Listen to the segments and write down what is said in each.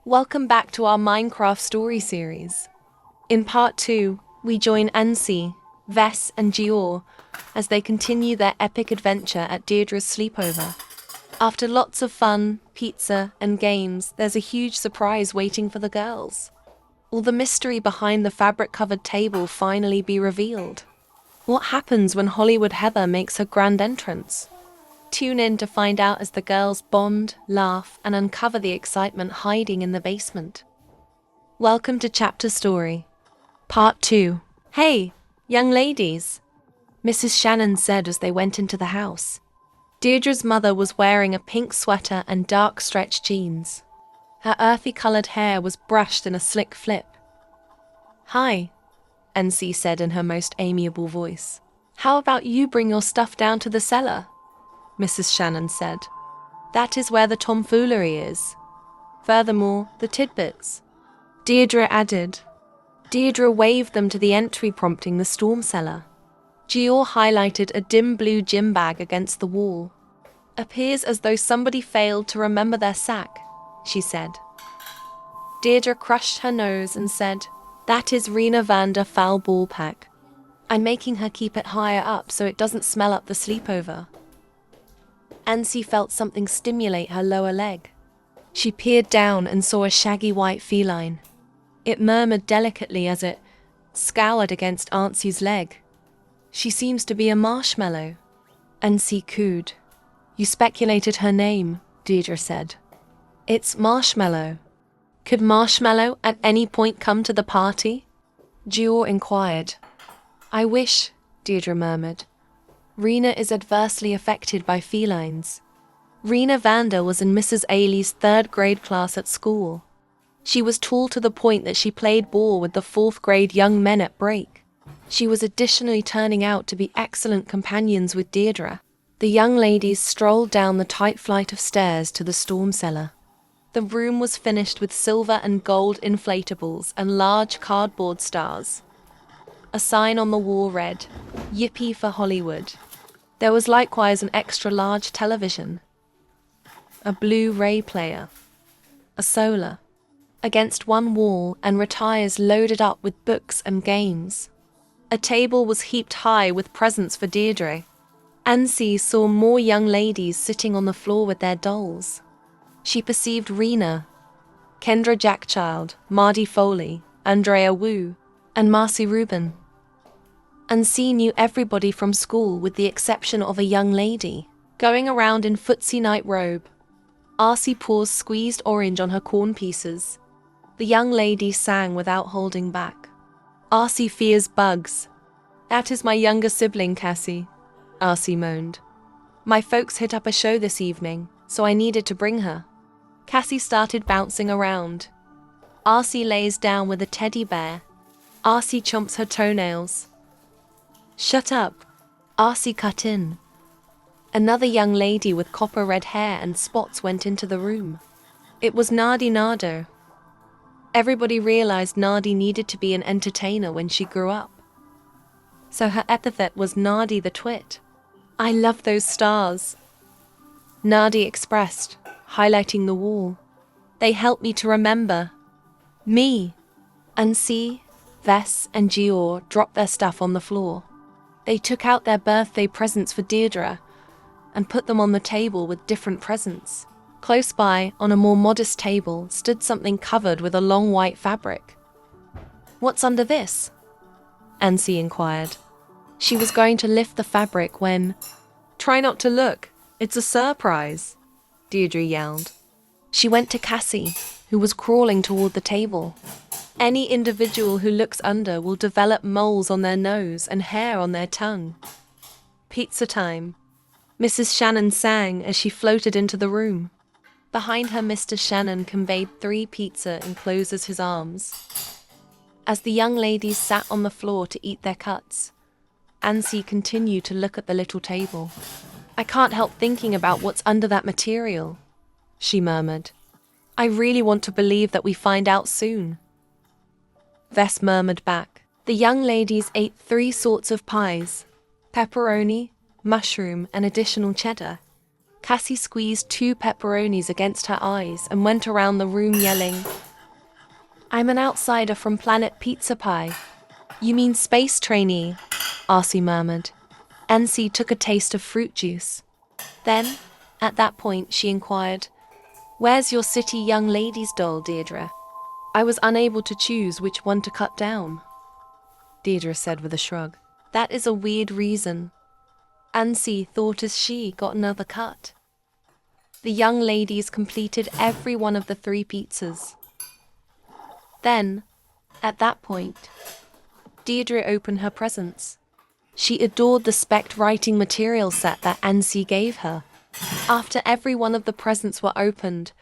Welcome back to our Minecraft story series. In part 2, we join Ancy, Tess and Geor as they continue their epic adventure at Deirdre's sleepover. After lots of fun, pizza and games, there's a huge surprise waiting for the girls. Will the mystery behind the fabric-covered table finally be revealed? What happens when Hollywood Heather makes her grand entrance? Tune in to find out as the girls bond, laugh, and uncover the excitement hiding in the basement. Welcome to Chapter Story, Part 2. Hey, young ladies, Mrs. Shannon said as they went into the house. Deirdre's mother was wearing a pink sweater and dark stretch jeans. Her earthy-colored hair was brushed in a slick flip. Hi, Ancy said in her most amiable voice. How about you bring your stuff down to the cellar? Mrs. Shannon said. That is where the tomfoolery is. Furthermore, the tidbits. Deirdre added. Deirdre waved them to the entry prompting the storm cellar. Geor highlighted a dim blue gym bag against the wall. Appears as though somebody failed to remember their sack, she said. Deirdre crushed her nose and said, That is Rena Vander foul ball pack. I'm making her keep it higher up so it doesn't smell up the sleepover. Ancy felt something stimulate her lower leg. She peered down and saw a shaggy white feline. It murmured delicately as it scoured against Ancy's leg. She seems to be a marshmallow. Ancy cooed. You speculated her name, Deirdre said. It's Marshmallow. Could Marshmallow at any point come to the party? Geor inquired. I wish, Deirdre murmured. Rena is adversely affected by felines. Rena Vander was in Mrs. Ailey's third grade class at school. She was tall to the point that she played ball with the fourth grade young men at break. She was additionally turning out to be excellent companions with Deirdre. The young ladies strolled down the tight flight of stairs to the storm cellar. The room was finished with silver and gold inflatables and large cardboard stars. A sign on the wall read, Yippee for Hollywood. There was likewise an extra-large television, a Blu-ray player, a solar, against one wall and retires loaded up with books and games. A table was heaped high with presents for Deirdre. Ancy saw more young ladies sitting on the floor with their dolls. She perceived Rena, Kendra Jackchild, Mardy Foley, Andrea Wu, and Marcy Rubin. Ancy knew everybody from school with the exception of a young lady, going around in footsie night robe. Arcy paws squeezed orange on her corn pieces. The young lady sang without holding back. Arcy fears bugs. That is my younger sibling, Cassie, Arcy moaned. My folks hit up a show this evening, so I needed to bring her. Cassie started bouncing around. Arcy lays down with a teddy bear. Arcy chomps her toenails. Shut up, Arcy cut in. Another young lady with copper red hair and spots went into the room. It was Nardi Nardo. Everybody realized Nardi needed to be an entertainer when she grew up. So her epithet was Nardi the Twit. I love those stars, Nardi expressed, highlighting the wall. They help me to remember. Me. Ancy, Tess and Geor dropped their stuff on the floor. They took out their birthday presents for Deirdre and put them on the table with different presents. Close by, on a more modest table, stood something covered with a long white fabric. What's under this? Ancy inquired. She was going to lift the fabric when... Try not to look. It's a surprise, Deirdre yelled. She went to Cassie, who was crawling toward the table. Any individual who looks under will develop moles on their nose and hair on their tongue. Pizza time, Mrs. Shannon sang as she floated into the room. Behind her, Mr. Shannon conveyed 3 pizza and closes his arms. As the young ladies sat on the floor to eat their cuts, Ancy continued to look at the little table. I can't help thinking about what's under that material, she murmured. I really want to believe that we find out soon. Tess murmured back. The young ladies ate 3 sorts of pies, pepperoni, mushroom, and additional cheddar. Cassie squeezed 2 pepperonis against her eyes and went around the room yelling, I'm an outsider from planet Pizza Pie. You mean space trainee? Ancy murmured. Ancy took a taste of fruit juice. Then, at that point, she inquired, "Where's your city young lady's doll, Deirdre?" I was unable to choose which one to cut down, Deirdre said with a shrug. That is a weird reason. Ancy thought as she got another cut. The young ladies completed every one of the 3 pizzas. Then, at that point, Deirdre opened her presents. She adored the spec writing material set that Ancy gave her. After every one of the presents were opened,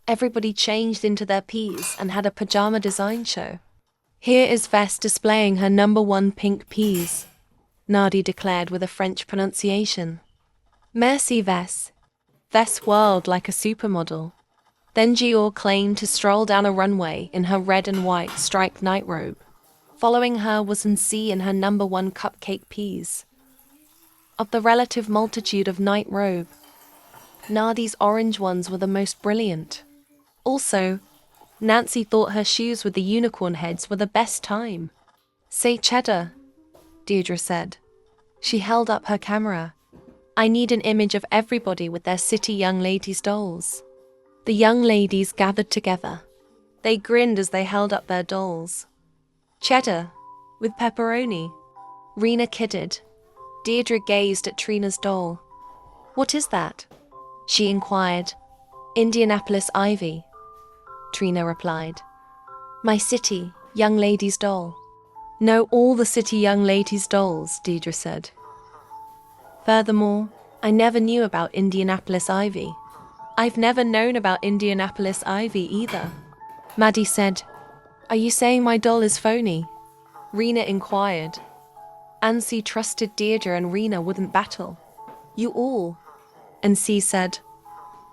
everybody changed into their peas and had a pajama design show. Here is Vess displaying her #1 pink peas, Nardi declared with a French pronunciation. Merci, Vess. Vess whirled like a supermodel. Then Geor claimed to stroll down a runway in her red and white striped nightrobe. Following her was Ancy in her #1 cupcake peas. Of the relative multitude of nightrobe, Nardi's orange ones were the most brilliant. Also, Nancy thought her shoes with the unicorn heads were the best time. Say cheddar, Deirdre said. She held up her camera. I need an image of everybody with their city young ladies' dolls. The young ladies gathered together. They grinned as they held up their dolls. Cheddar, with pepperoni. Rena kidded. Deirdre gazed at Trina's doll. What is that? She inquired. Indianapolis Ivy, Trina replied. My city, young lady's doll. Know all the city young ladies' dolls, Deirdre said. Furthermore, I never knew about Indianapolis Ivy. I've never known about Indianapolis Ivy either. Maddie said, Are you saying my doll is phony? Rena inquired. Ancy trusted Deirdre and Rena wouldn't battle. You all. Ancy said,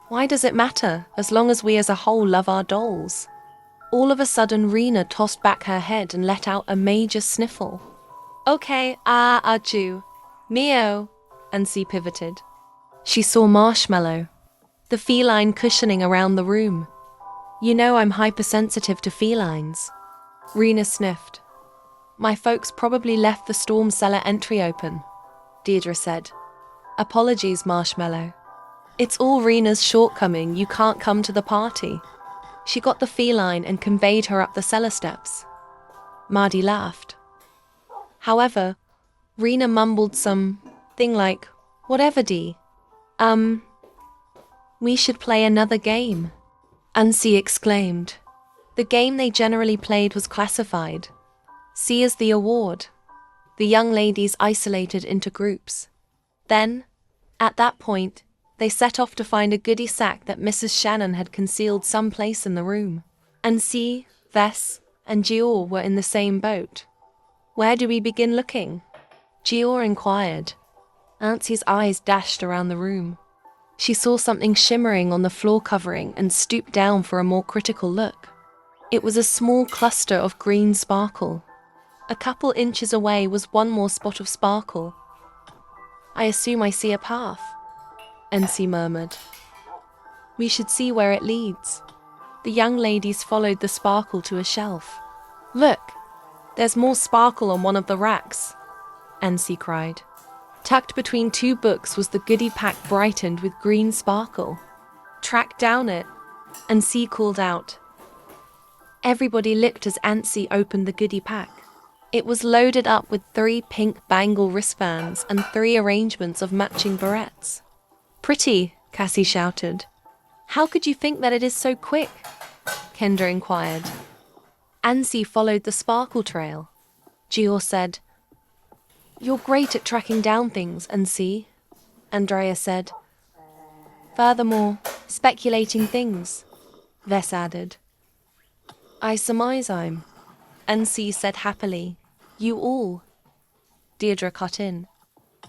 Why does it matter, as long as we as a whole love our dolls? All of a sudden Rena tossed back her head and let out a major sniffle. Okay, achoo. Mio, Ancy pivoted. She saw Marshmallow, the feline cushioning around the room. You know I'm hypersensitive to felines. Rena sniffed. My folks probably left the storm cellar entry open, Deirdre said. Apologies, Marshmallow. It's all Rena's shortcoming, you can't come to the party. She got the feline and conveyed her up the cellar steps. Mardy laughed. However, Rena mumbled some thing like, Whatever, Dee. We should play another game, Ancy exclaimed. The game they generally played was classified. C as the award. The young ladies isolated into groups. Then, at that point, they set off to find a goodie sack that Mrs. Shannon had concealed someplace in the room. Ancy, Vess, and Geor were in the same boat. Where do we begin looking? Geor inquired. Ancy's eyes dashed around the room. She saw something shimmering on the floor covering and stooped down for a more critical look. It was a small cluster of green sparkle. A couple inches away was one more spot of sparkle. I assume I see a path, Ancy murmured. We should see where it leads. The young ladies followed the sparkle to a shelf. Look, there's more sparkle on one of the racks, Ancy cried. Tucked between 2 books was the goodie pack brightened with green sparkle. Track down it, Ancy called out. Everybody looked as Ancy opened the goodie pack. It was loaded up with 3 pink bangle wristbands and 3 arrangements of matching barrettes. Pretty, Cassie shouted. How could you think that it is so quick? Kendra inquired. Ancy followed the sparkle trail. Geor said, You're great at tracking down things, Ancy, Andrea said. Furthermore, speculating things, Vess added. I surmise I'm, Ancy said happily. You all. Deirdre cut in.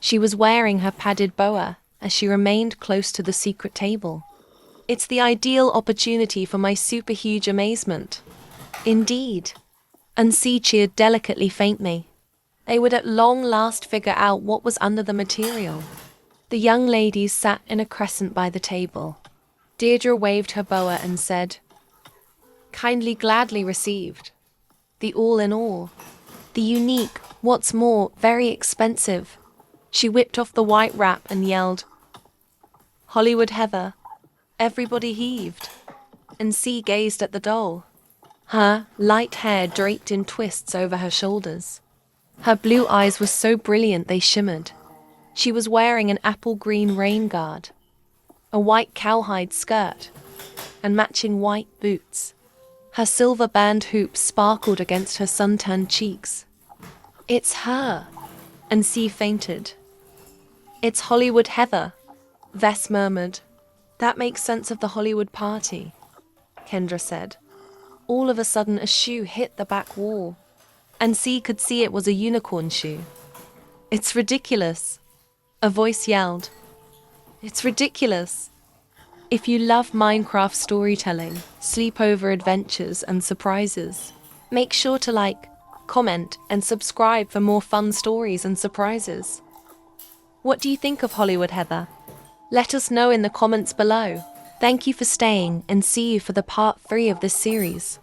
She was wearing her padded boa as she remained close to the secret table. It's the ideal opportunity for my super huge amazement. Indeed. Ancy cheered delicately faintly. They would at long last figure out what was under the material. The young ladies sat in a crescent by the table. Deirdre waved her boa and said, kindly gladly received. The all in all. The unique, what's more, very expensive. She whipped off the white wrap and yelled, Hollywood Heather. Everybody heaved. Ancy gazed at the doll. Her light hair draped in twists over her shoulders. Her blue eyes were so brilliant they shimmered. She was wearing an apple green rain guard, a white cowhide skirt, and matching white boots. Her silver band hoops sparkled against her sun-tanned cheeks. It's her, Ancy fainted. It's Hollywood Heather, Vess murmured. That makes sense of the Hollywood party, Kendra said. All of a sudden a shoe hit the back wall. Ancy could see it was a unicorn shoe. It's ridiculous, a voice yelled. It's ridiculous. If you love Minecraft storytelling, sleepover adventures and surprises, make sure to like, comment and subscribe for more fun stories and surprises. What do you think of Hollywood Heather? Let us know in the comments below. Thank you for staying and see you for the part 3 of this series.